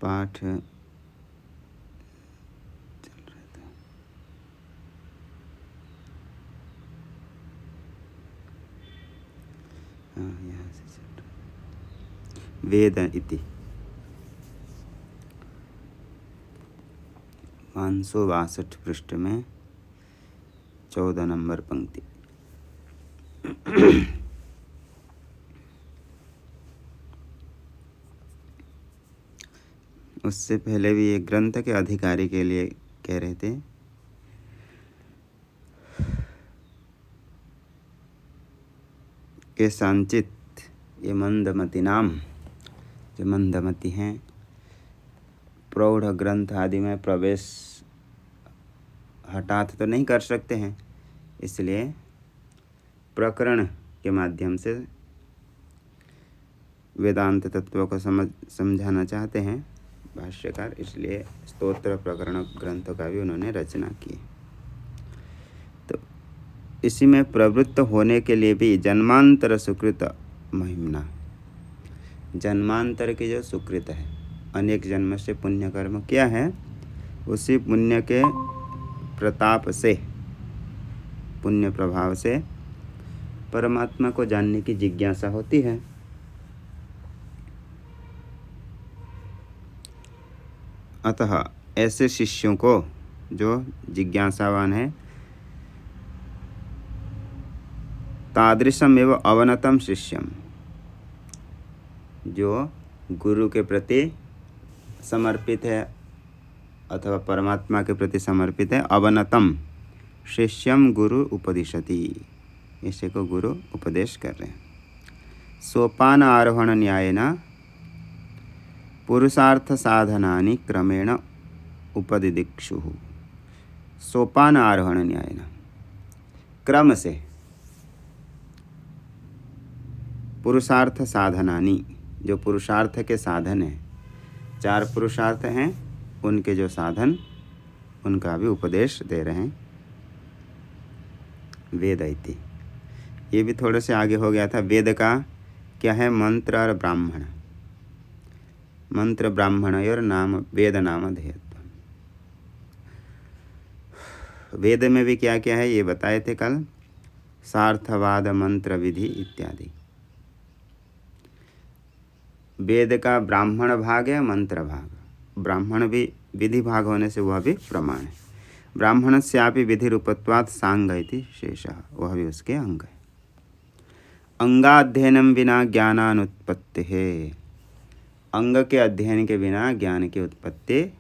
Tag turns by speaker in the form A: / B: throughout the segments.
A: पाठ चल रहा था। हाँ, यहाँ से चल रहा है। वेद इति 562 पृष्ठ में 14 नंबर पंक्ति। उससे पहले भी एक ग्रंथ के अधिकारी के लिए कह रहे थे कि संचित ये मंदमती नाम, जो मंदमती हैं, प्रौढ़ ग्रंथ आदि में प्रवेश हठात तो नहीं कर सकते हैं, इसलिए प्रकरण के माध्यम से वेदांत तत्व को समझाना चाहते हैं भाष्यकार, इसलिए स्तोत्र प्रकरण ग्रंथों का भी उन्होंने रचना की। तो इसी में प्रवृत्त होने के लिए भी जन्मांतर सुकृत महिमना, जन्मांतर की जो सुकृत है, अनेक जन्म से पुण्य कर्म किया है, उसी पुण्य के प्रताप से, पुण्य प्रभाव से परमात्मा को जानने की जिज्ञासा होती है। अतः ऐसे शिष्यों को जो जिज्ञासावान है, तादृशम एवं अवनतम शिष्यम, जो गुरु के प्रति समर्पित है अथवा परमात्मा के प्रति समर्पित है, अवनतम शिष्यम गुरु उपदिशति, इसे को गुरु उपदेश कर रहे हैं। सोपान आरोहण न्यायेन पुरुषार्थ साधनानि क्रमेण उपदिदिक्षु। सोपान आरोहण न्यायेन, क्रम से, पुरुषार्थ साधनानि, जो पुरुषार्थ के साधन हैं, 4 पुरुषार्थ हैं, उनके जो साधन, उनका भी उपदेश दे रहे हैं। वेद इति, ये भी थोड़े से आगे हो गया था। वेद का क्या है? मंत्र और ब्राह्मण, मंत्र ब्राह्मण और नाम वेद नाम ध्येयत्व। वेद में भी क्या क्या है ये बताए थे कल, सार्थवाद मंत्र विधि इत्यादि। वेद का ब्राह्मण भाग है, मंत्र भाग। ब्राह्मण भी विधि भाग होने से वह भी प्रमाण है। ब्राह्मणस्यापि विधि रूपत्वात् सांग इति शेषः, वह भी उसके अंग है। अंगाध्ययनम बिना ज्ञानानुत्पत्ति है, अंग के अध्ययन के बिना ज्ञान की उत्पत्ति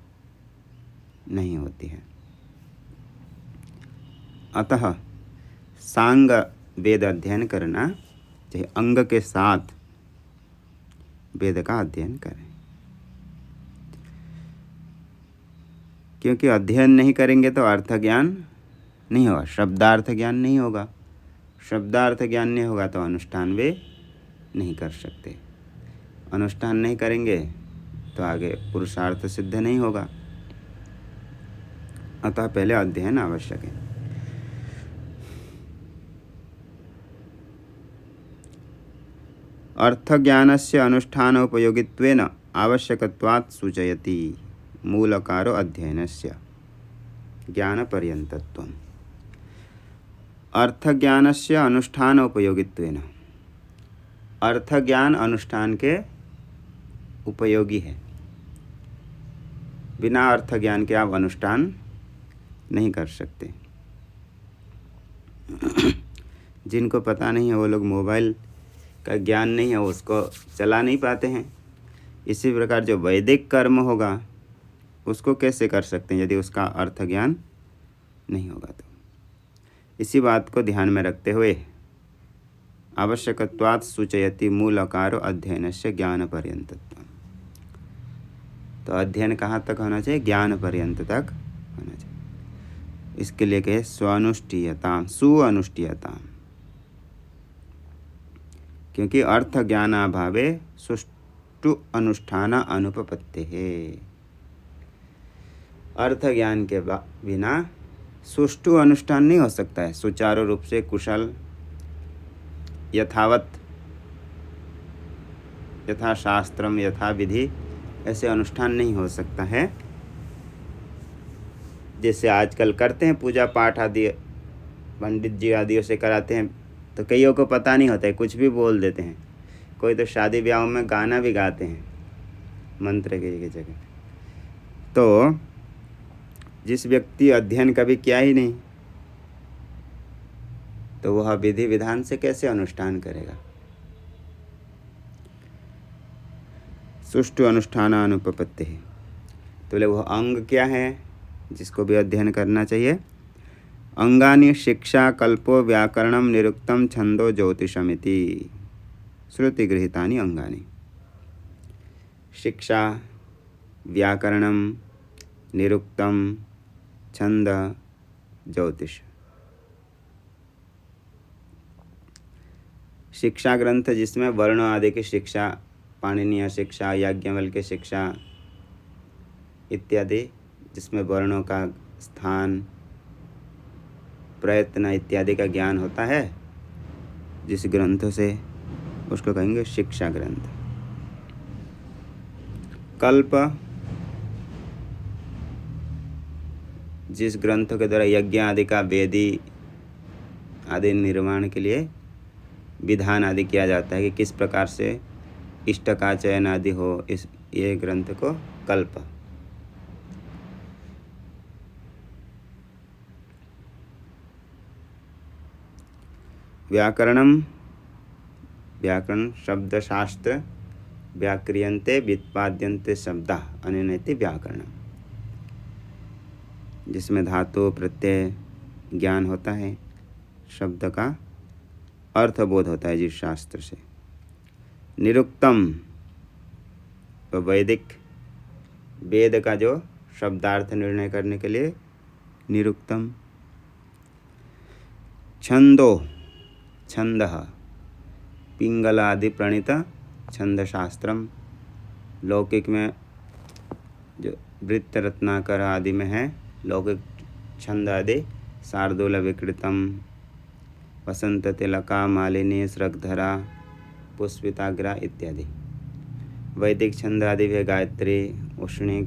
A: नहीं होती है। अतः सांग वेद अध्ययन करना चाहिए, अंग के साथ वेद का अध्ययन करें, क्योंकि अध्ययन नहीं करेंगे तो अर्थ ज्ञान नहीं होगा, शब्दार्थ ज्ञान नहीं होगा। शब्दार्थ ज्ञान नहीं होगा तो अनुष्ठान वे नहीं कर सकते। अनुष्ठान नहीं करेंगे तो आगे पुरुषार्थ सिद्ध नहीं होगा। अतः पहले अध्ययन आवश्यक है। अर्थ ज्ञानस्य अनुष्ठानोपयोगित्वेन आवश्यकत्वात् सूचयति मूलकारो अध्ययनस्य ज्ञानपर्यन्तत्वम्। अर्थ ज्ञानस्य अनुष्ठानोपयोगित्वेन, अर्थ ज्ञान अनुष्ठान के उपयोगी है। बिना अर्थ ज्ञान के आप अनुष्ठान नहीं कर सकते। जिनको पता नहीं है वो लोग मोबाइल का ज्ञान नहीं है, उसको चला नहीं पाते हैं। इसी प्रकार जो वैदिक कर्म होगा उसको कैसे कर सकते हैं यदि उसका अर्थ ज्ञान नहीं होगा तो। इसी बात को ध्यान में रखते हुए आवश्यकत्वात् सूचयति मूलकारो अध्ययनस्य ज्ञानपर्यन्तत्वम्। तो अध्ययन कहाँ तक होना चाहिए? ज्ञान पर्यंत तक होना चाहिए। इसके लिए कहे स्वानुष्ठीयताम, सुअनुष्ठीयताम, क्योंकि अर्थ ज्ञानाभावे सुष्ठु अनुष्ठान अनुपपत्ति है। अर्थ ज्ञान के बिना सुष्ठु अनुष्ठान नहीं हो सकता है, सुचारू रूप से, कुशल, यथावत, यथा शास्त्रम यथा विधि ऐसे अनुष्ठान नहीं हो सकता है जैसे आजकल करते हैं पूजा पाठ आदि पंडित जी आदियों से कराते हैं। तो कईयों को पता नहीं होता है, कुछ भी बोल देते हैं। कोई तो शादी ब्याह में गाना भी गाते हैं मंत्र की जगह। तो जिस व्यक्ति अध्ययन कभी किया ही नहीं, तो वह विधि विधान से कैसे अनुष्ठान करेगा। सुष्ठु अनुष्ठानानुपपत्ति है। तो बोले वह अंग क्या है जिसको भी अध्ययन करना चाहिए। अंगानि शिक्षा कल्पो व्याकरणम निरुक्तम छंदो ज्योतिषमिति श्रुति गृहीतानि अंगानि। शिक्षा, व्याकरणम, निरुक्तम, छंद, ज्योतिष। शिक्षा ग्रंथ जिसमें वर्ण आदि की शिक्षा, पाणिनीय शिक्षा, याज्ञवल्क्य शिक्षा इत्यादि, जिसमें वर्णों का स्थान, प्रयत्न इत्यादि का ज्ञान होता है, जिस ग्रंथ से, उसको कहेंगे शिक्षा ग्रंथ। कल्प, जिस ग्रंथों के द्वारा यज्ञ आदि का, वेदी आदि निर्माण के लिए विधान आदि किया जाता है कि किस प्रकार से इष्ट का चयन आदि हो, इस ये ग्रंथ को कल्प। व्याकरणम, व्याकरण शब्दशास्त्र, व्याक्रियन्ते व्युत्पाद्यन्ते शब्दाः अनेनेति व्याकरणम, जिसमें धातु प्रत्यय ज्ञान होता है, शब्द का अर्थबोध होता है जिस शास्त्र से। निरुक्तम, तो वैदिक वेद का जो शब्दार्थ निर्णय करने के लिए निरुक्तम। छंदो, छंद, पिंगलादि प्रणीत छंद शास्त्रम। लौकिक में जो वृत्त रत्नाकर आदि में है लौकिक छंद आदि, शार्दूल विकृतम, वसंत तिलका, मालिनी, श्रगधरा, पुष्पिताग्रा इत्यादि। वैदिक छंद आदि भी गायत्री, उष्णिक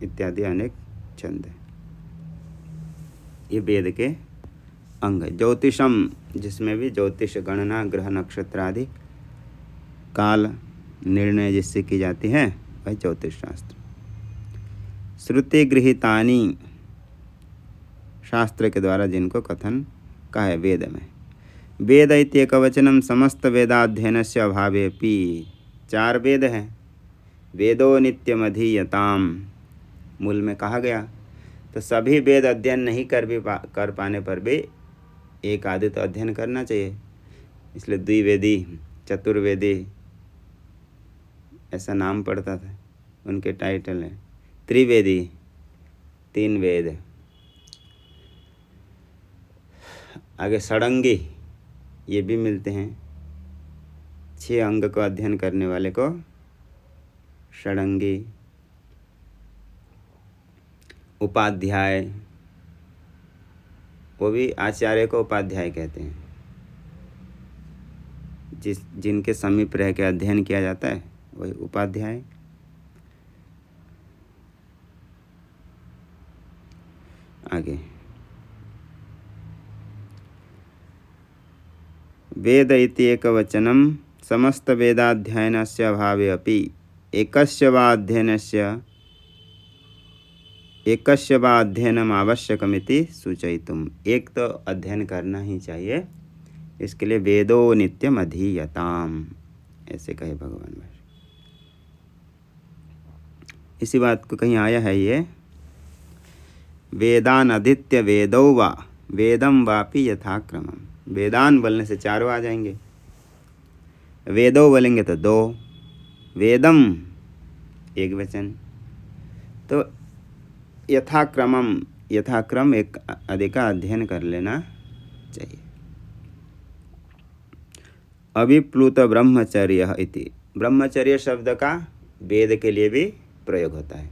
A: इत्यादि अनेक छंद है। ये वेद के अंग है। ज्योतिषम, जिसमें भी ज्योतिष गणना, ग्रह नक्षत्र आदि काल निर्णय जिससे की जाती है वह ज्योतिष शास्त्र। श्रुति गृहीतानि, शास्त्र के द्वारा जिनको कथन का है वेद में। वेद इति एकवचनम समस्त वेदाध्ययनस्य अभावेपि। 4 वेद हैं। वेदो नित्यमधीयताम मूल में कहा गया। तो सभी वेद अध्ययन नहीं कर पाने पर भी एक आदि तो अध्ययन करना चाहिए। इसलिए द्विवेदी, चतुर्वेदी ऐसा नाम पड़ता था, उनके टाइटल है। त्रिवेदी, 3 वेद। आगे षडंगी, ये भी मिलते हैं। 6 अंग को अध्ययन करने वाले को षडंगी। उपाध्याय, वो भी आचार्य को उपाध्याय कहते हैं। जिनके समीप रह के अध्ययन किया जाता है वही उपाध्याय। आगे वेद इति एकवचनम समस्त वेदाध्ययनस्य अभावे अपि एकस्य वा अध्ययनम आवश्यकमिति सूचयितुम्। एक तो अध्ययन करना ही चाहिए, इसके लिए वेदो नित्यम अधीयताम ऐसे कहे भगवान। इसी बात को कहीं आया है ये, वेदान अधीत्य वेदौ वा वेदम वापि यथाक्रमम। वेदान बोलने से 4 आ जाएंगे, वेदो बोलेंगे तो 2, वेदम एक वचन। तो यथाक्रमम, यथाक्रम एक आदि का अध्ययन कर लेना चाहिए। अभिप्लुत ब्रह्मचर्य इति, ब्रह्मचर्य शब्द का वेद के लिए भी प्रयोग होता है।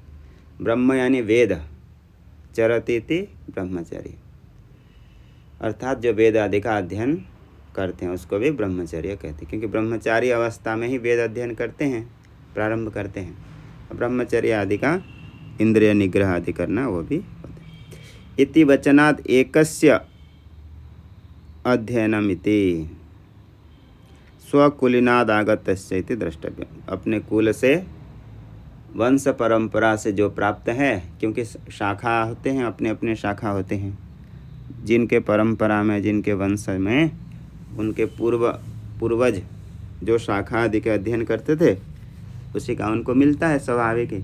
A: ब्रह्म यानी वेद, चरति इति ब्रह्मचर्य, अर्थात जो वेद आदि का अध्ययन करते हैं उसको भी ब्रह्मचर्य कहते हैं। क्योंकि ब्रह्मचारी अवस्था में ही वेद अध्ययन करते हैं, प्रारंभ करते हैं। ब्रह्मचर्य आदि का इंद्रिय निग्रह आदि करना वो भी होते हैं। इति वचनात् एकस्य अध्ययनमिति स्वकुलीनादागतस्य इति द्रष्टव्यम्। अपने कुल से वंश परंपरा से जो प्राप्त है, क्योंकि शाखा होते हैं, अपने अपने शाखा होते हैं, जिनके परंपरा में जिनके वंश में उनके पूर्वज जो शाखा आदि के अध्ययन करते थे उसी का उनको मिलता है स्वाभाविक ही।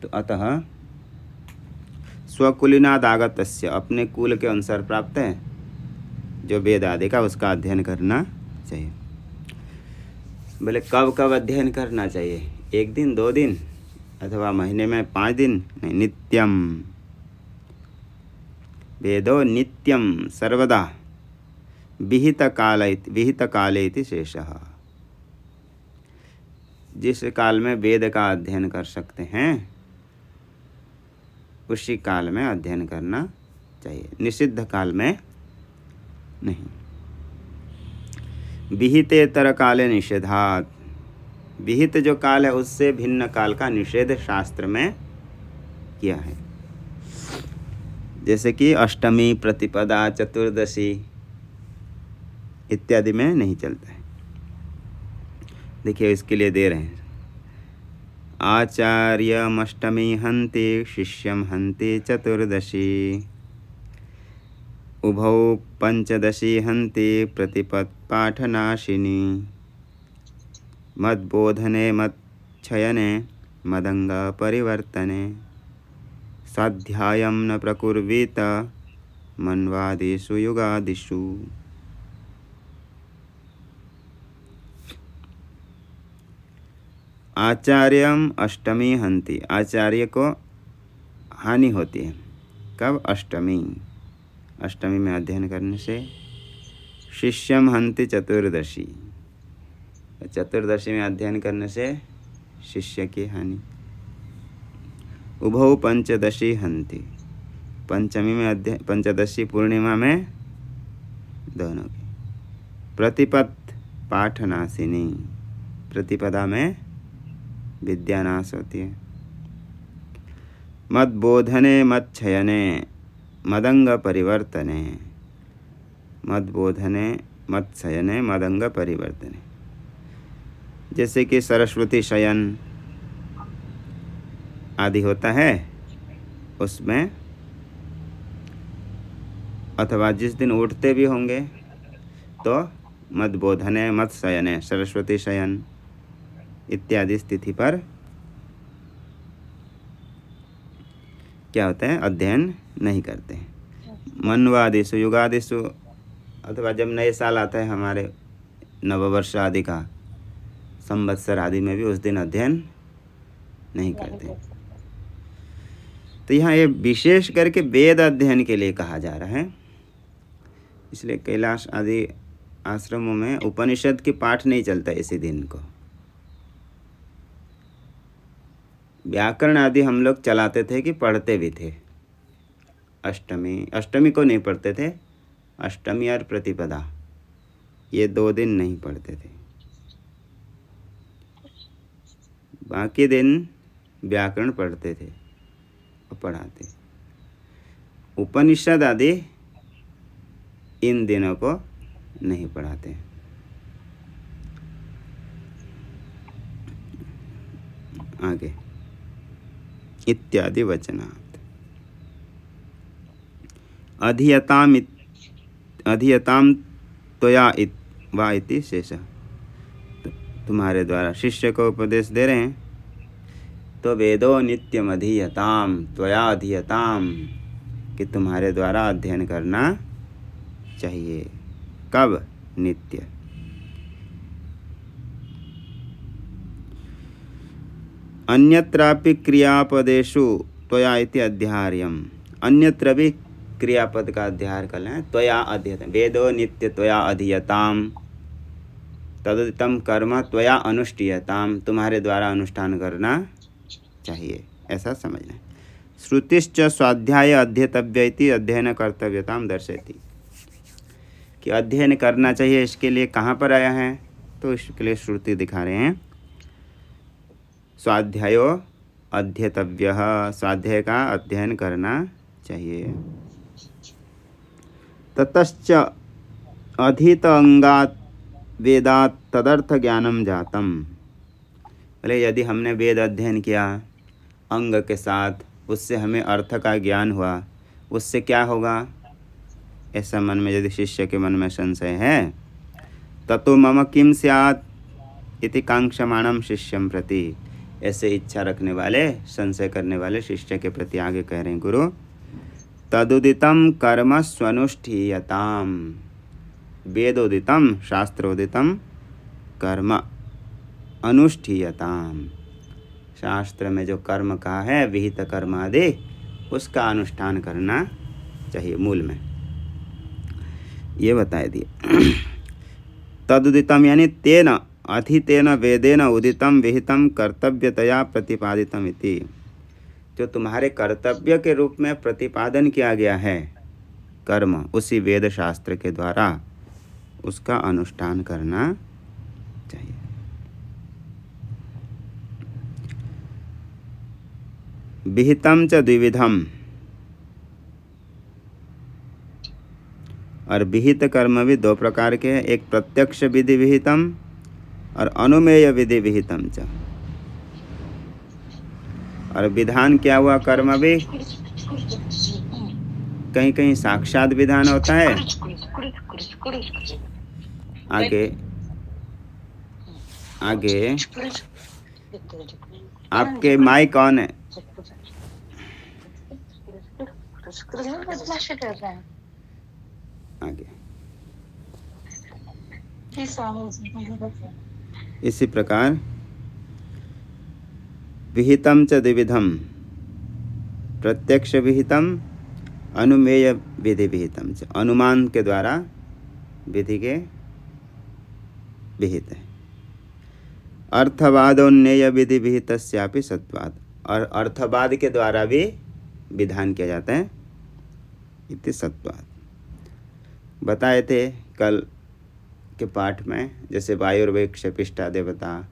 A: तो अतः स्वकुलीनादागतस्य अपने कुल के अनुसार प्राप्त है जो वेद आदि का, उसका अध्ययन करना चाहिए। बोले कब कब अध्ययन करना चाहिए? 1 दिन 2 दिन अथवा महीने में 5 दिन? नहीं, नित्यम। वेदो नित्यम सर्वदा विहित काले इति शेषः। जिस काल में वेद का अध्ययन कर सकते हैं उसी काल में अध्ययन करना चाहिए, निषिद्ध काल में नहीं। विहितेतर काले निषेधात्। विहित जो काल है उससे भिन्न काल का निषेध शास्त्र में किया है। जैसे कि अष्टमी, प्रतिपदा, चतुर्दशी इत्यादि में नहीं चलता है। देखिए इसके लिए दे रहे हैं, आचार्यमष्टमी हन्ति शिष्यम हन्ति चतुर्दशी उभौ पंचदशी हन्ति प्रतिपत्पाठनाशिनी मद्बोधने मच्छयने मदंग परिवर्तने स्वाध्यायं न प्रकुर्वीत मन्वादिषु युगादिषु। आचार्यम अष्टमी हन्ति। आचार्य को हानि होती है। कब? अष्टमी। अष्टमी में अध्ययन करने से। शिष्यम हन्ति चतुर्दशी। चतुर्दशी में अध्ययन करने से शिष्य की हानि। उभौ पंचदशी हन्ति। पंचमी में अध्ययन, पंचदशी पूर्णिमा में दोनों की। प्रतिपत् पाठनाशिनी। प्रतिपदा में विद्यानाश होती है। मद्बोधने मच्छयने मदंग परिवर्तने। मद्बोधने मत्शयने मदंग परिवर्तने। जैसे कि सरस्वती शयन आदि होता है उसमें, अथवा जिस दिन उठते भी होंगे तो मद्बोधने मत्शयने सरस्वती शयन इत्यादि स्थिति पर क्या होता है? अध्ययन नहीं करते हैं। मन्वादिषु युगादिषु, अथवा जब नए साल आता है हमारे नववर्ष आदि का, संवत्सर आदि में भी उस दिन अध्ययन नहीं करते। तो यहाँ ये विशेष करके वेद अध्ययन के लिए कहा जा रहा है। इसलिए कैलाश आदि आश्रमों में उपनिषद की पाठ नहीं चलता इसी दिन को। व्याकरण आदि हम लोग चलाते थे कि पढ़ते भी थे। अष्टमी को नहीं पढ़ते थे। अष्टमी और प्रतिपदा ये 2 दिन नहीं पढ़ते थे। बाकी दिन व्याकरण पढ़ते थे और पढ़ाते। उपनिषद आदि इन दिनों को नहीं पढ़ाते। आगे इत्यादि वचनात् अधियताम त्वया वा इति शेषः। तुम्हारे द्वारा शिष्य को उपदेश दे रहे हैं तो वेदो नित्यम अधीयताम त्वया अधीयताम, कि तुम्हारे द्वारा अध्ययन करना चाहिए। कब? नित्य। अन्यत्रापि क्रियापदेषु त्वया इति अध्यार्यम्। अन्यत्र भी क्रियापद का अध्याय कर लें। त्वया अध्ययतम, वेदो नित्य त्वया अधीयताम तदुदितम कर्म त्वया अनुष्ठीयताम, तुम्हारे द्वारा अनुष्ठान करना चाहिए, ऐसा समझना। श्रुतिश्च स्वाध्याय अध्येतव्य इति अध्ययन कर्तव्यताम दर्शयति, कि अध्ययन करना चाहिए इसके लिए कहाँ पर आया है? तो इसके लिए श्रुति दिखा रहे हैं स्वाध्यायो अध्येतव्य, स्वाध्याय का अध्ययन करना चाहिए। ततश्च अधीत अंगात वेदात तदर्थ ज्ञानम जातम। बोले यदि हमने वेद अध्ययन किया अंग के साथ, उससे हमें अर्थ का ज्ञान हुआ, उससे क्या होगा? ऐसा मन में यदि शिष्य के मन में संशय है, ततो मम किम स्यात् इति कांक्षमाणम शिष्यम प्रति। ऐसे इच्छा रखने वाले, संशय करने वाले शिष्य के प्रति आगे कह रहे हैं गुरु, तदुदितम कर्म स्वनुष्ठीयताम। वेदोदितम शास्त्रोदितम कर्म अनुष्ठीयताम। शास्त्र में जो कर्म कहा है विहित कर्म आदि, उसका अनुष्ठान करना चाहिए। मूल में ये बता दिए। तदुदितम यानी तेन अधितेन वेदेन उदितम विहितम कर्तव्यतया प्रतिपादितम इति। जो तुम्हारे कर्तव्य के रूप में प्रतिपादन किया गया है कर्म, उसी वेद शास्त्र के द्वारा उसका अनुष्ठान करना चाहिए। विहितम च द्विविधम, और विहित कर्म भी दो प्रकार के हैं, एक प्रत्यक्ष विधि विहितम और अनुमेय विधि विहितम च। और विधान क्या हुआ? कर्म भी कहीं कहीं साक्षात विधान होता है। आगे आगे आपके माइक ऑन है। आगे इसी प्रकार विहितम च द्विविधम, प्रत्यक्ष विहितम अनुमेय विधि विहितम च। अनुमान के द्वारा विधि के विहित है। अर्थवादोन्नेय विधि विहितस्यापि सत्वाद, और अर्थवाद के द्वारा भी विधान किया जाता है इति सत्वाद। बताए थे कल के पाठ में, जैसे वायुर्वेग क्षपिष्टा देवता,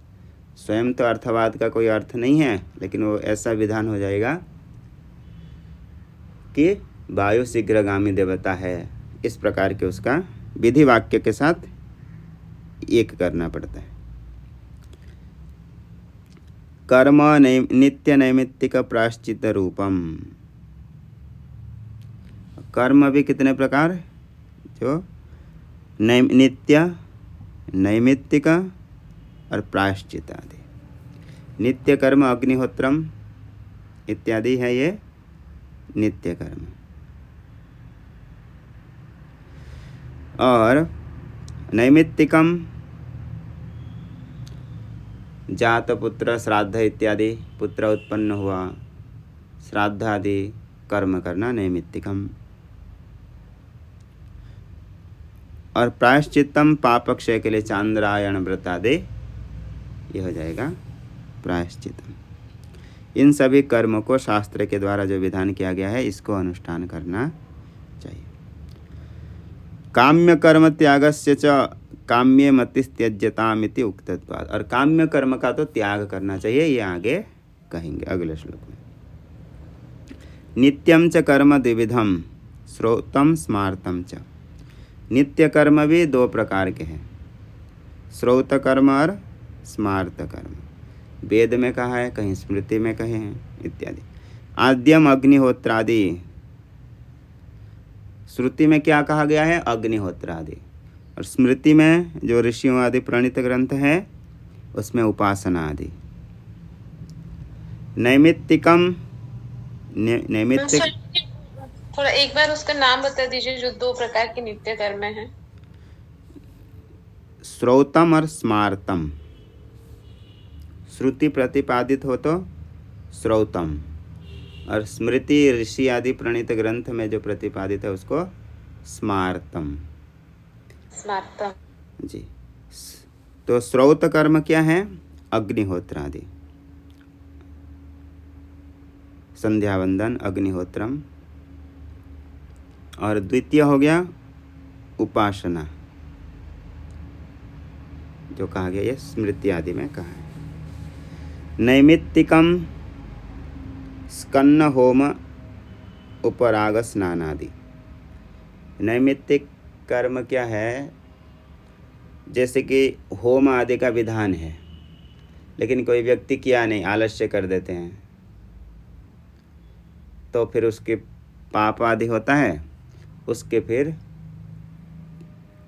A: स्वयं तो अर्थवाद का कोई अर्थ नहीं है, लेकिन वो ऐसा विधान हो जाएगा कि वायु शीघ्रगामी देवता है। इस प्रकार के उसका विधि वाक्य के साथ एक करना पड़ता है। कर्म नित्य नैमित्तिक प्रायश्चित रूपम। कर्म भी कितने प्रकार? जो नित्य, नैमित्तिक और प्रायश्चित आदि। नित्य कर्म अग्निहोत्रम इत्यादि है ये नित्य कर्म। और नैमित्तिकम जात पुत्र श्राद्ध इत्यादि, पुत्र उत्पन्न हुआ, श्राद्ध आदि कर्म करना नैमित्तिकम। और प्रायश्चित्तम पाप क्षय के लिए चांद्रायण व्रत आदि, यह हो जाएगा प्रायश्चित्तम। इन सभी कर्मों को शास्त्र के द्वारा जो विधान किया गया है, इसको अनुष्ठान करना चाहिए। काम्य कर्म त्यागस्य च काम्ये मतिस्त्यज्यताम इति उक्तत्वात्। और काम्य कर्म का तो त्याग करना चाहिए, ये आगे कहेंगे अगले श्लोक में। नित्यम च कर्म द्विविधम श्रोतम स्मार्तम च। नित्य कर्म भी दो प्रकार के हैं, श्रौत कर्म और स्मार्त कर्म। वेद में कहा है, कहीं स्मृति में कहे हैं इत्यादि। आद्यम अग्निहोत्रादि, श्रुति में क्या कहा गया है? अग्निहोत्रादि। और स्मृति में जो ऋषियों आदि प्रणीत ग्रंथ है, उसमें उपासना आदि। नैमित्तिकम, नैमित्तिक
B: थोड़ा एक बार उसका नाम बता दीजिए, जो दो प्रकार के नित्य कर्म हैं।
A: श्रौतम और स्मार्तम। श्रुति प्रतिपादित हो तो श्रौतम, और स्मृति ऋषि आदि प्रणीत ग्रंथ में जो प्रतिपादित है उसको स्मार्तम।
B: स्मार्तम
A: जी। तो श्रौत कर्म क्या है? अग्निहोत्र आदि, संध्या वंदन, अग्निहोत्रम। और द्वितीय हो गया उपासना, जो कहा गया, ये स्मृति आदि में कहा है। नैमित्तिकम स्कन्न होम उपराग स्नान आदि। नैमित्तिक कर्म क्या है? जैसे कि होम आदि का विधान है, लेकिन कोई व्यक्ति किया नहीं, आलस्य कर देते हैं, तो फिर उसके पाप आदि होता है,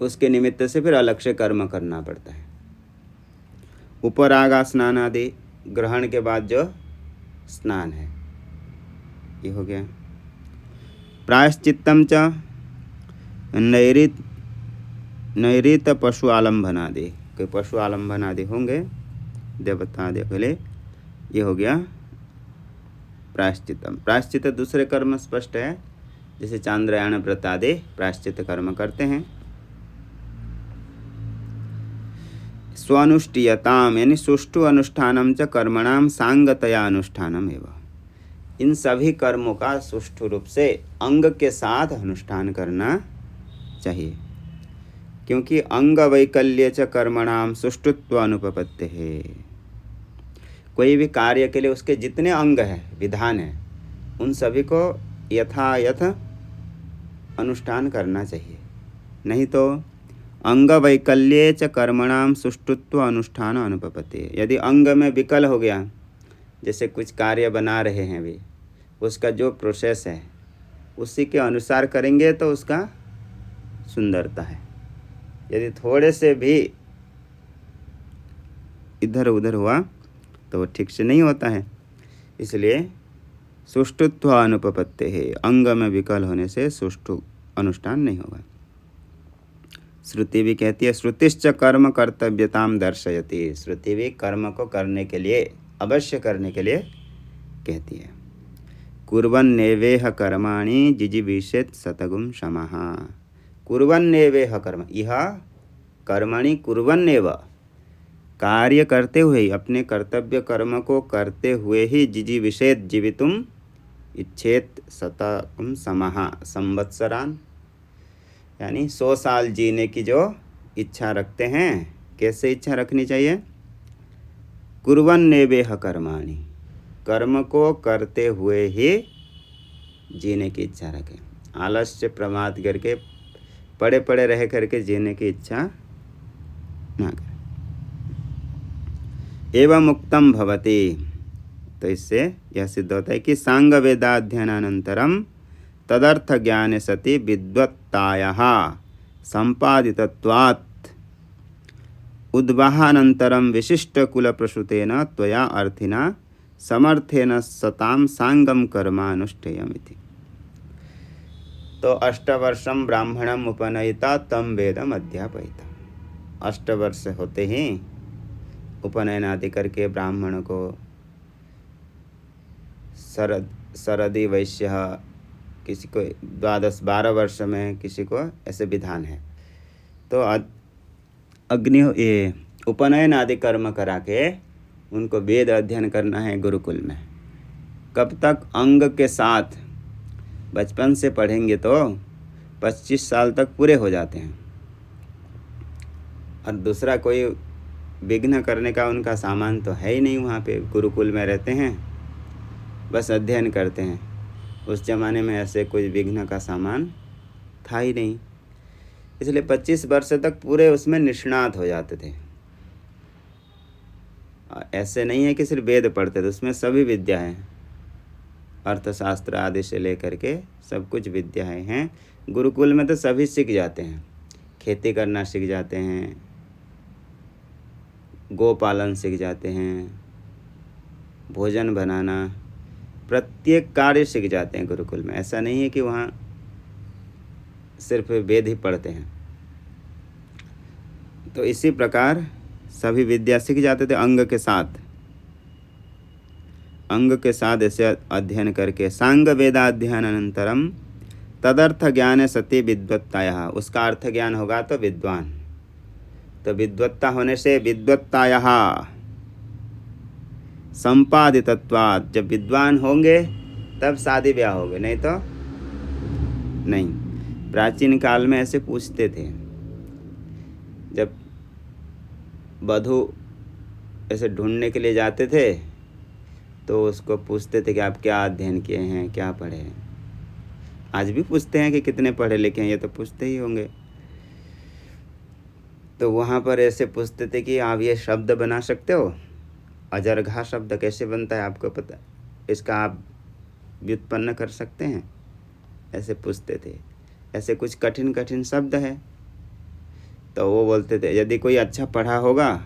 A: उसके निमित्त से फिर अलग से कर्म करना पड़ता है। उपरागा स्नान आदि, ग्रहण के बाद जो स्नान है, ये हो गया। प्रायश्चित्तम च नैरित पशु आलम्बन आदि, कोई पशु आलम्बन आदि होंगे देवता आदि के लिए, ये हो गया प्रायश्चितम। प्रायश्चित दूसरे कर्म स्पष्ट है, जैसे चांद्रयान व्रत आदि प्रायश्चित कर्म करते हैं। स्वानुष्ठीयताम यानी सुष्ठु अनुष्ठानम च कर्मणाम सांगतया अनुष्ठानम एवं। इन सभी कर्मों का सुष्ठु रूप से अंग के साथ अनुष्ठान करना चाहिए, क्योंकि अंग वैकल्य च कर्मणाम सुष्ठुत्व अनुपपत्ति है। कोई भी कार्य के लिए उसके जितने अंग है, विधान है, उन सभी को यथायथ अनुष्ठान करना चाहिए। नहीं तो अंग वैकल्ये च कर्मणाम सुष्ठुत्व अनुष्ठान अनुपपत्ति। यदि अंग में विकल हो गया, जैसे कुछ कार्य बना रहे हैं भी, उसका जो प्रोसेस है उसी के अनुसार करेंगे तो उसका सुंदरता है। यदि थोड़े से भी इधर उधर हुआ तो वो ठीक से नहीं होता है। इसलिए सुष्ठुत्व अनुपपत्ति है, अंग में विकल होने से सुष्ठु अनुष्ठान नहीं होगा। श्रुति भी कहती है श्रुतिश्च कर्म कर्तव्यताम दर्शयति। श्रुति भी कर्म को करने के लिए, अवश्य करने के लिए कहती है। कुर्वन्नेवेह कर्माणि जिजीविषेत् सतगुं शमः। कुर्वन्नेवेह कर्म, यह कर्मणि कुर्वन्नेव, कार्य करते हुए ही, अपने कर्तव्य कर्म को करते हुए ही, जिजीविषेत् जीवितुम इच्छेत सतगुं शमः संवत्सरान, यानी 100 साल जीने की जो इच्छा रखते हैं। कैसे इच्छा रखनी चाहिए? कुर्वन्नेवेह कर्माणि, कर्म को करते हुए ही जीने की इच्छा रखें। आलस्य प्रमाद करके पड़े पड़े रह करके जीने की इच्छा ना करें। एवं मुक्तम भवति, तो इससे यह सिद्ध होता है कि सांग वेदाध्ययनानंतरम तदर्थ ज्ञाने सति विद्वत्तायाः संपादितत्वात् उद्वाहानंतरम विशिष्ट कुल प्रसूतेन त्वया अर्थिना समर्थेन सताम सांगम कर्मानुष्ठेयमिति। तो 8 वर्षम ब्राह्मणम उपनयिता तम वेदम अध्यापयिता। 8 वर्ष होते ही उपनयन आदि करके ब्राह्मण को सरदी वैश्य, किसी को 12 वर्ष में, किसी को ऐसे विधान है। तो ये उपनयन आदि कर्म करा के उनको वेद अध्ययन करना है गुरुकुल में। कब तक? अंग के साथ। बचपन से पढ़ेंगे तो 25 साल तक पूरे हो जाते हैं, और दूसरा कोई विघ्न करने का उनका सामान तो है ही नहीं। वहाँ पे गुरुकुल में रहते हैं, बस अध्ययन करते हैं। उस ज़माने में ऐसे कोई विघ्न का सामान था ही नहीं, इसलिए 25 वर्ष तक पूरे उसमें निष्णात हो जाते थे। ऐसे नहीं है कि सिर्फ वेद पढ़ते थे, उसमें सभी विद्याएं, अर्थशास्त्र आदि से लेकर के सब कुछ विद्याएं हैं। गुरुकुल में तो सभी सीख जाते हैं, खेती करना सीख जाते हैं, गोपालन सीख जाते हैं, भोजन बनाना, प्रत्येक कार्य सीख जाते हैं गुरुकुल में। ऐसा नहीं है कि वहाँ सिर्फ वेद ही पढ़ते हैं। तो इसी प्रकार सभी विद्या सीख जाते थे अंग के साथ। अंग के साथ ऐसे अध्ययन करके सांग वेदाध्ययन अनंतरम तदर्थ ज्ञान सति विद्वत्तायाः, उसका अर्थ ज्ञान होगा तो विद्वान। तो विद्वत्ता होने से विद्वत्तायाः संपादितत्वात्, जब विद्वान होंगे तब शादी ब्याह होगे, नहीं तो नहीं। प्राचीन काल में ऐसे पूछते थे, जब वधू ऐसे ढूंढने के लिए जाते थे तो उसको पूछते थे कि आप क्या अध्ययन किए हैं, क्या पढ़े हैं। आज भी पूछते हैं कि कितने पढ़े लिखे हैं, ये तो पूछते ही होंगे। तो वहाँ पर ऐसे पूछते थे कि आप ये शब्द बना सकते हो, अजरघा शब्द कैसे बनता है आपको पता, इसका आप व्युत्पन्न कर सकते हैं, ऐसे पूछते थे। ऐसे कुछ कठिन कठिन शब्द है तो वो बोलते थे यदि कोई अच्छा पढ़ा होगा,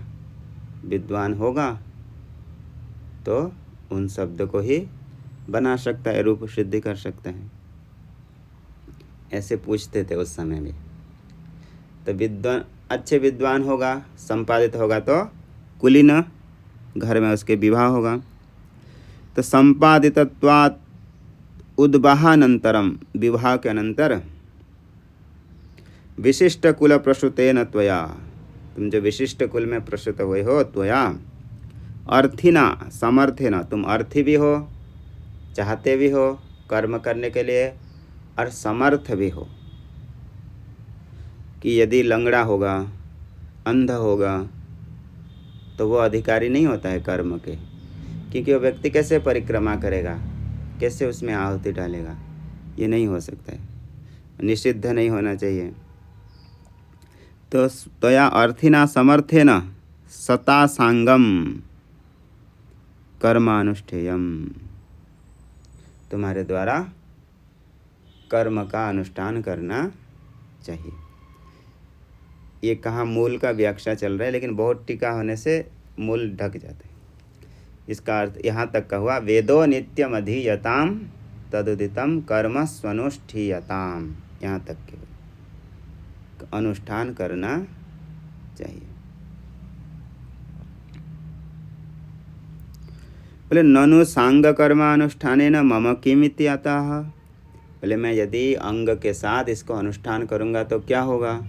A: विद्वान होगा तो उन शब्द को ही बना सकता है, रूप सिद्धि कर सकता है। ऐसे पूछते थे उस समय में। तो विद्वान, अच्छे विद्वान होगा, संपादित होगा तो कुलीन, घर में उसके विवाह होगा। तो संपादितत्वात् उद्वाहानंतरम, विवाह के अनंतर विशिष्ट कुल प्रसूतेन त्वया, तुम जो विशिष्ट कुल में प्रसूत हुए हो, त्वया अर्थिना समर्थेन, तुम अर्थी भी हो, चाहते भी हो कर्म करने के लिए, और समर्थ भी हो। कि यदि लंगड़ा होगा, अंध होगा तो वो अधिकारी नहीं होता है कर्म के, क्योंकि वो व्यक्ति कैसे परिक्रमा करेगा, कैसे उसमें आहुति डालेगा, ये नहीं हो सकता है, निषिद्ध नहीं होना चाहिए। तो त्वया अर्थिना समर्थेन सता सांगम कर्मानुष्ठेयम, तुम्हारे द्वारा कर्म का अनुष्ठान करना चाहिए। ये कहाँ मूल का व्याख्या चल रहा है, लेकिन बहुत टीका होने से मूल ढक जाते हैं। इसका अर्थ यहाँ तक का हुआ, वेदो नित्यम अधीयताम तदुदितम कर्म स्वनुष्ठीयताम, यहाँ तक के अनुष्ठान करना चाहिए। बोले ननु सांग कर्मानुष्ठानेन मम किम इति अतः, बोले मैं यदि अंग के साथ इसको अनुष्ठान करूँगा तो क्या होगा,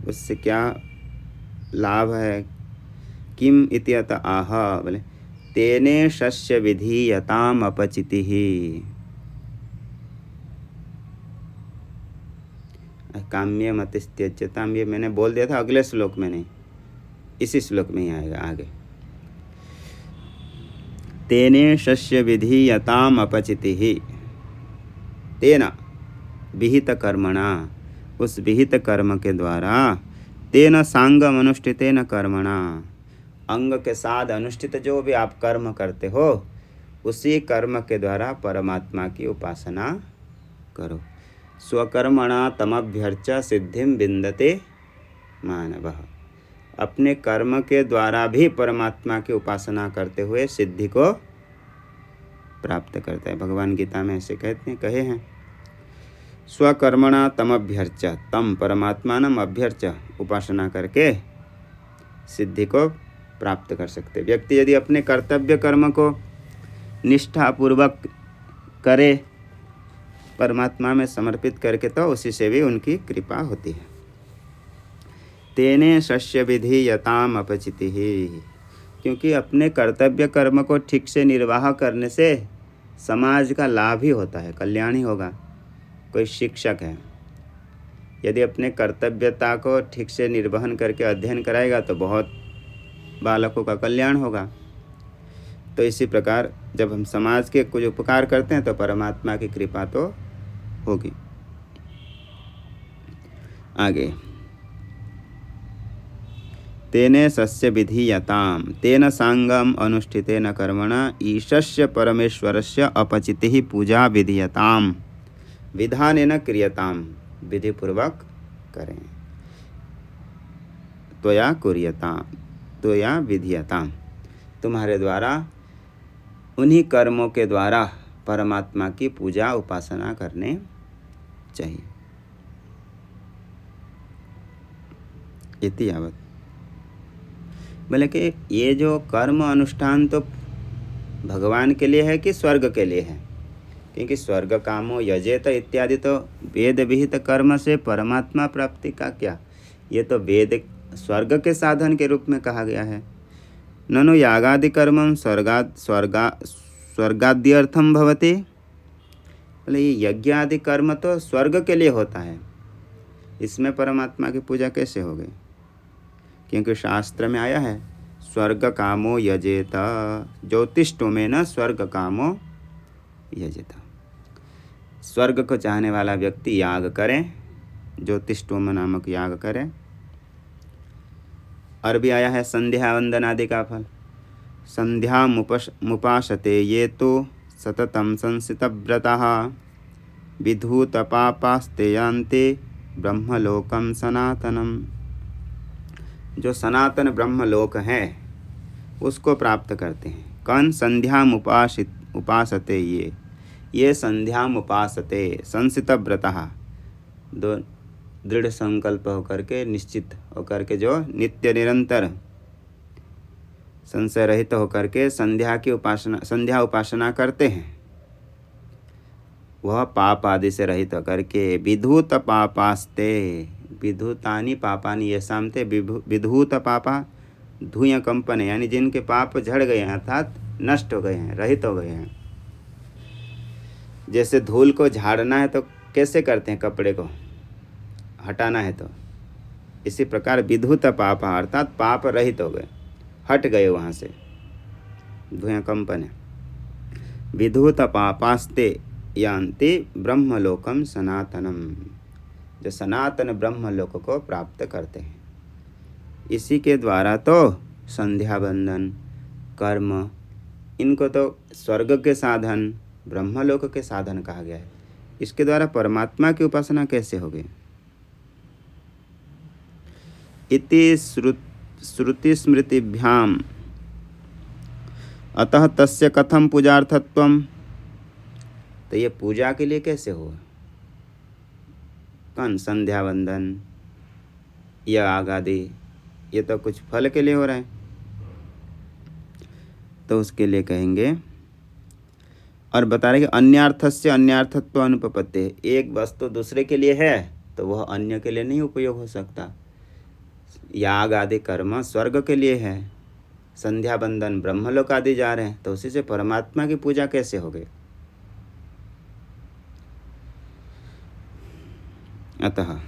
A: उससे क्या लाभ है। किम इति अतः आह, बोले तेने शस्य विधीयताम अपचितिः, काम्य मतिस्त्यज्यताम, ये मैंने बोल दिया था अगले श्लोक में, नहीं इसी श्लोक में ही आएगा आगे। तेने शस्य विधीयताम अपचितिः, तेना विहित कर्मणा, उस विहित कर्म के द्वारा, तेन सांगम अनुष्ठितेन कर्मणा, अंग के साथ अनुष्ठित जो भी आप कर्म करते हो उसी कर्म के द्वारा परमात्मा की उपासना करो। स्वकर्मणा तमभ्यर्च सिद्धिम विन्दते मानवः, अपने कर्म के द्वारा भी परमात्मा की उपासना करते हुए सिद्धि को प्राप्त करता है। भगवान गीता में ऐसे कहते हैं, कहे हैं, स्वकर्मणा तमभ्यर्च, तम परमात्मानम अभ्यर्च, उपासना करके सिद्धि को प्राप्त कर सकते। व्यक्ति यदि अपने कर्तव्य कर्म को निष्ठापूर्वक करे, परमात्मा में समर्पित करके, तो उसी से भी उनकी कृपा होती है। तेने शस्य विधीयताम अपचितिः, क्योंकि अपने कर्तव्य कर्म को ठीक से निर्वाह करने से समाज का लाभ ही होता है, कल्याण ही होगा। कोई शिक्षक है, यदि अपने कर्तव्यता को ठीक से निर्वहन करके अध्ययन कराएगा तो बहुत बालकों का कल्याण होगा। तो इसी प्रकार जब हम समाज के कुछ उपकार करते हैं तो परमात्मा की कृपा तो होगी। आगे, तेने सस्य विधीयताम तेन सांगम अनुष्ठितेन कर्मणा ईशस्य परमेश्वरस्य अपचितिः पूजा विधीयताम, विधानेन क्रियताम, विधिपूर्वक करें। त्वया कुर्यताम, त्वया विधीयताम, तुम्हारे द्वारा, उन्हीं कर्मों के द्वारा परमात्मा की पूजा उपासना करने चाहिए। इति यावत्, बोले कि ये जो कर्म अनुष्ठान तो भगवान के लिए है कि स्वर्ग के लिए है, क्योंकि स्वर्ग कामो यजेत इत्यादि तो वेद विहित कर्म से परमात्मा प्राप्ति का क्या, ये तो वेद स्वर्ग के साधन के रूप में कहा गया है। ननु यागादि कर्मं स्वर्गाद्यर्थम भवति, बोले ये यज्ञ आदि कर्म तो स्वर्ग के लिए होता है, इसमें परमात्मा की पूजा कैसे हो गई। क्योंकि शास्त्र में आया है स्वर्ग कामो यजेत, ज्योतिष्टो में न स्वर्ग कामो यजेत। स्वर्ग को चाहने वाला व्यक्ति याग करे, ज्योतिष्टोम नामक याग करे। और भी आया है संध्या वंदन आदि का फल। संध्या मुपासते ये तो सततम संसितव्रतः विधूत पापास्ते यान्ते ब्रह्मलोकम सनातनम। जो सनातन ब्रह्मलोक है उसको प्राप्त करते हैं। कौन? संध्या उपासते ये संध्या उपासते संसित व्रतः, दो दृढ़ संकल्प होकर के, निश्चित होकर के, जो नित्य निरंतर संशय रहित होकर के संध्या उपासना करते हैं, वह पाप आदि से रहित होकर के विधूत पापास्ते, विधूतानि पापानि येषां ते विधूत पापा धूय कंपन, यानी जिनके पाप झड़ गए हैं अर्थात नष्ट हो गए हैं, रहित हो गए हैं। जैसे धूल को झाड़ना है तो कैसे करते हैं? कपड़े को हटाना है तो इसी प्रकार विधूत पापा अर्थात पाप रहित हो गए, हट गए वहाँ से, धूय कंपन है। विधूत पापास्ते यान्ति ब्रह्मलोकम सनातनम, जो सनातन ब्रह्मलोक को प्राप्त करते हैं। इसी के द्वारा तो संध्या बंधन कर्म, इनको तो स्वर्ग के साधन, ब्रह्मलोक के साधन कहा गया है। इसके द्वारा परमात्मा की उपासना कैसे होगी? इति श्रुति स्मृतिभ्याम अतः तस्य कथम पूजार्थत्वम। तो ये पूजा के लिए कैसे हुआ? कौन? संध्या वंदन या याग आदि, ये तो कुछ फल के लिए हो रहा है। तो उसके लिए कहेंगे और बता रहे कि अन्यार्थस्य अन्यार्थत्व अनुपपत्ति। एक वस्तु दूसरे के लिए है तो वह अन्य के लिए नहीं उपयोग हो सकता। याग आदि कर्म स्वर्ग के लिए है, संध्या बंधन ब्रह्मलोक आदि जा रहे हैं, तो उसी से परमात्मा की पूजा कैसे होगी? अतः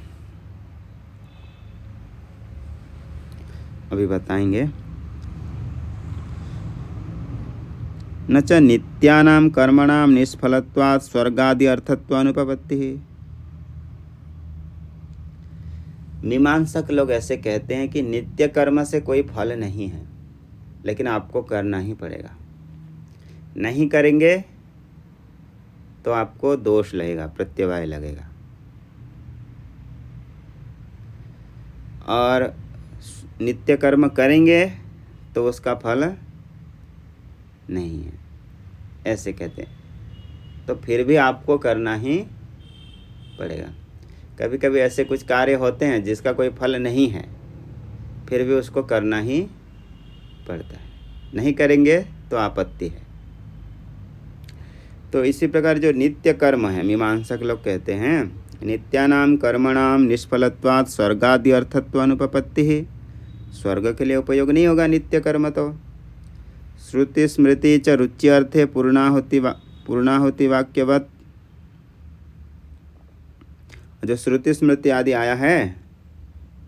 A: अभी बताएंगे न च नित्यानां कर्मणां निष्फलत्वात् स्वर्गादि अर्थत्वानुपपत्तिः। मीमांसक लोग ऐसे कहते हैं कि नित्य कर्म से कोई फल नहीं है, लेकिन आपको करना ही पड़ेगा। नहीं करेंगे तो आपको दोष लगेगा, प्रत्यवाय लगेगा। और नित्य कर्म करेंगे तो उसका फल नहीं है, ऐसे कहते हैं। तो फिर भी आपको करना ही पड़ेगा। कभी कभी ऐसे कुछ कार्य होते हैं जिसका कोई फल नहीं है, फिर भी उसको करना ही पड़ता है। नहीं करेंगे तो आपत्ति है। तो इसी प्रकार जो नित्य कर्म है, मीमांसक लोग कहते हैं नित्यानाम कर्मणाम निष्फलत्वात् स्वर्गादि अर्थत्वानुपपत्तिः। स्वर्ग के लिए उपयोग नहीं होगा नित्य कर्म। तो श्रुति स्मृति च रुच्यर्थे पूर्णाहुति वाक्यवत, जो श्रुति स्मृति आदि आया है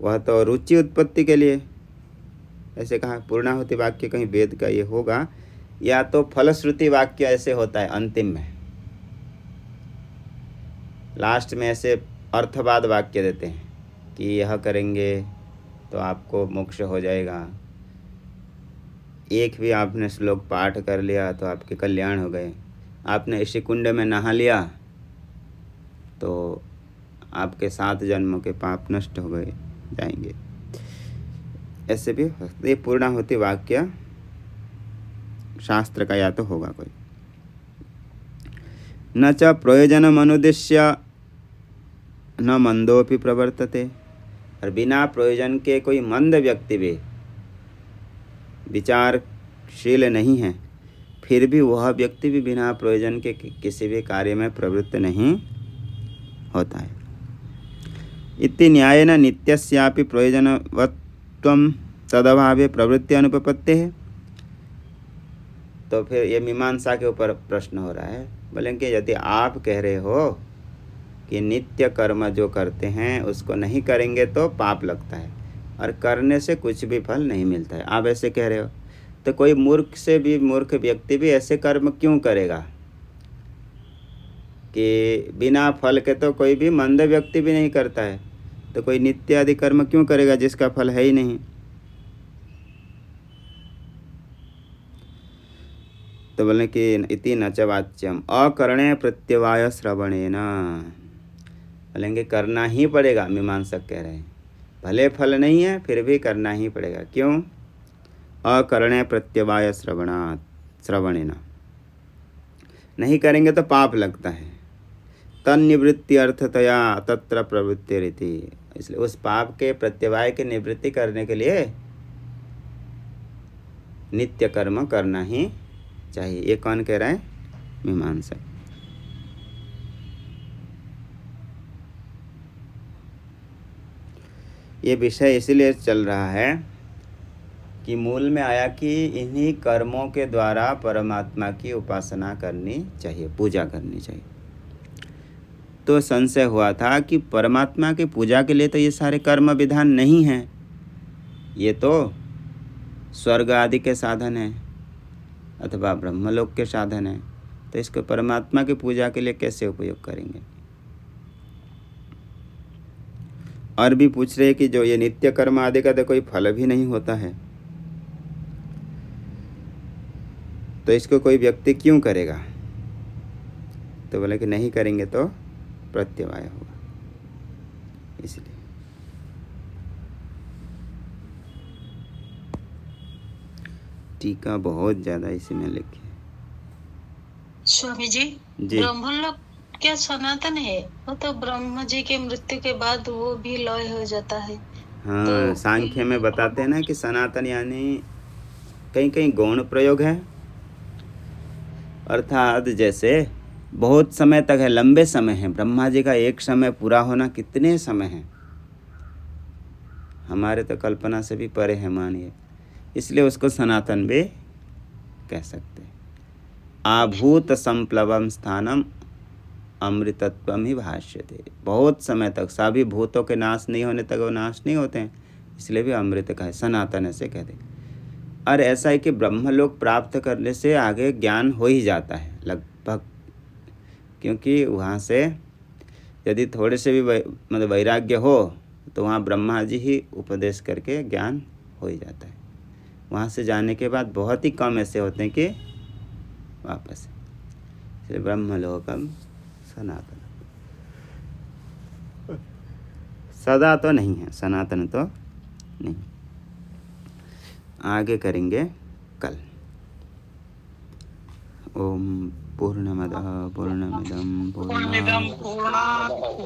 A: वह तो रुचि उत्पत्ति के लिए ऐसे कहा। पूर्णाहुति वाक्य कहीं वेद का ये होगा, या तो फलश्रुति वाक्य ऐसे होता है अंतिम में, लास्ट में ऐसे अर्थवाद वाक्य देते हैं कि यह करेंगे तो आपको मोक्ष हो जाएगा। एक भी आपने श्लोक पाठ कर लिया तो आपके कल्याण हो गए। आपने इसी कुंड में नहा लिया तो आपके 7 जन्मों के पाप नष्ट हो गए जाएंगे। ऐसे भी ये पूर्णाहुति वाक्य शास्त्र का या तो होगा कोई। न च प्रयोजनम अनुद्देश्य न मंदोपि प्रवर्तते। और बिना प्रयोजन के कोई मंद व्यक्ति भी विचारशील नहीं है, फिर भी वह व्यक्ति भी बिना प्रयोजन के किसी भी कार्य में प्रवृत्त नहीं होता है। इति न्यायेन नित्यस्यापि प्रयोजनवत्वं तदभावे प्रवृत्ति अनुपपत्ति है। तो फिर ये मीमांसा के ऊपर प्रश्न हो रहा है। बोलेंगे यदि आप कह रहे हो कि नित्य कर्म जो करते हैं उसको नहीं करेंगे तो पाप लगता है, और करने से कुछ भी फल नहीं मिलता है। आप ऐसे कह रहे हो, तो कोई मूर्ख से भी मूर्ख व्यक्ति भी ऐसे कर्म क्यों करेगा कि बिना फल के तो कोई भी मंद व्यक्ति भी नहीं करता है, तो कोई नित्य आदि कर्म क्यों करेगा जिसका फल है ही नहीं। तो बोले कि इति न च वाच्यम अकरणे प्रत्यवाय श्रवणेन, बोलेंगे करना ही पड़ेगा। मीमांसक कह रहे हैं भले फल नहीं है फिर भी करना ही पड़ेगा। क्यों? अकरणे प्रत्यवाय श्रवणेन, नहीं करेंगे तो पाप लगता है। तन्निवृत्ति अर्थतया तत्र प्रवृत्ति रीति, इसलिए उस पाप के प्रत्यवाय की निवृत्ति करने के लिए नित्य कर्म करना ही चाहिए। ये कौन कह रहा है? मीमांसक। ये विषय इसीलिए चल रहा है कि मूल में आया कि इन्हीं कर्मों के द्वारा परमात्मा की उपासना करनी चाहिए, पूजा करनी चाहिए। तो संशय हुआ था कि परमात्मा की पूजा के लिए तो ये सारे कर्म विधान नहीं हैं, ये तो स्वर्ग आदि के साधन हैं अथवा ब्रह्मलोक के साधन हैं, तो इसको परमात्मा की पूजा के लिए कैसे उपयोग करेंगे। और भी पूछ रहे कि जो ये नित्य कर्म आदि का तो कोई फल भी नहीं होता है, तो इसको कोई व्यक्ति क्यों करेगा। तो बोले कि नहीं करेंगे तो प्रत्यवाय होगा, इसलिए। टीका बहुत ज़्यादा इसी में लिखी है।
C: स्वामी जी, ब्रह्मलोक क्या सनातन है? वो तो ब्रह्म जी के मृत्यु के बाद वो भी लय हो जाता है।
A: हाँ,
C: तो
A: सांख्य में बताते हैं ना कि सनातन यानी कहीं कहीं गौण प्रयोग है, अर्थात जैसे बहुत समय तक है, लंबे समय है। ब्रह्मा जी का एक समय पूरा होना कितने समय है, हमारे तो कल्पना से भी परे है मानिए, इसलिए उसको सनातन भी कह सकते हैं। आभूत संप्लवम स्थानम अमृतत्वम ही भाष्यते, बहुत समय तक सभी भूतों के नाश नहीं होने तक वो नाश नहीं होते हैं, इसलिए भी अमृत का है, सनातन ऐसे कहते हैं। और ऐसा है कि ब्रह्मलोक प्राप्त करने से आगे ज्ञान हो ही जाता है लगभग, क्योंकि वहाँ से यदि थोड़े से भी मतलब वैराग्य हो तो वहाँ ब्रह्मा जी ही उपदेश करके ज्ञान हो ही जाता है। वहाँ से जाने के बाद बहुत ही कम ऐसे होते हैं कि वापस, इसलिए ब्रह्मलोकम सनातन, सदा तो नहीं है, सनातन तो नहीं। आगे करेंगे कल। ओम पूर्णमदः पूर्णमिदं पूर्णात्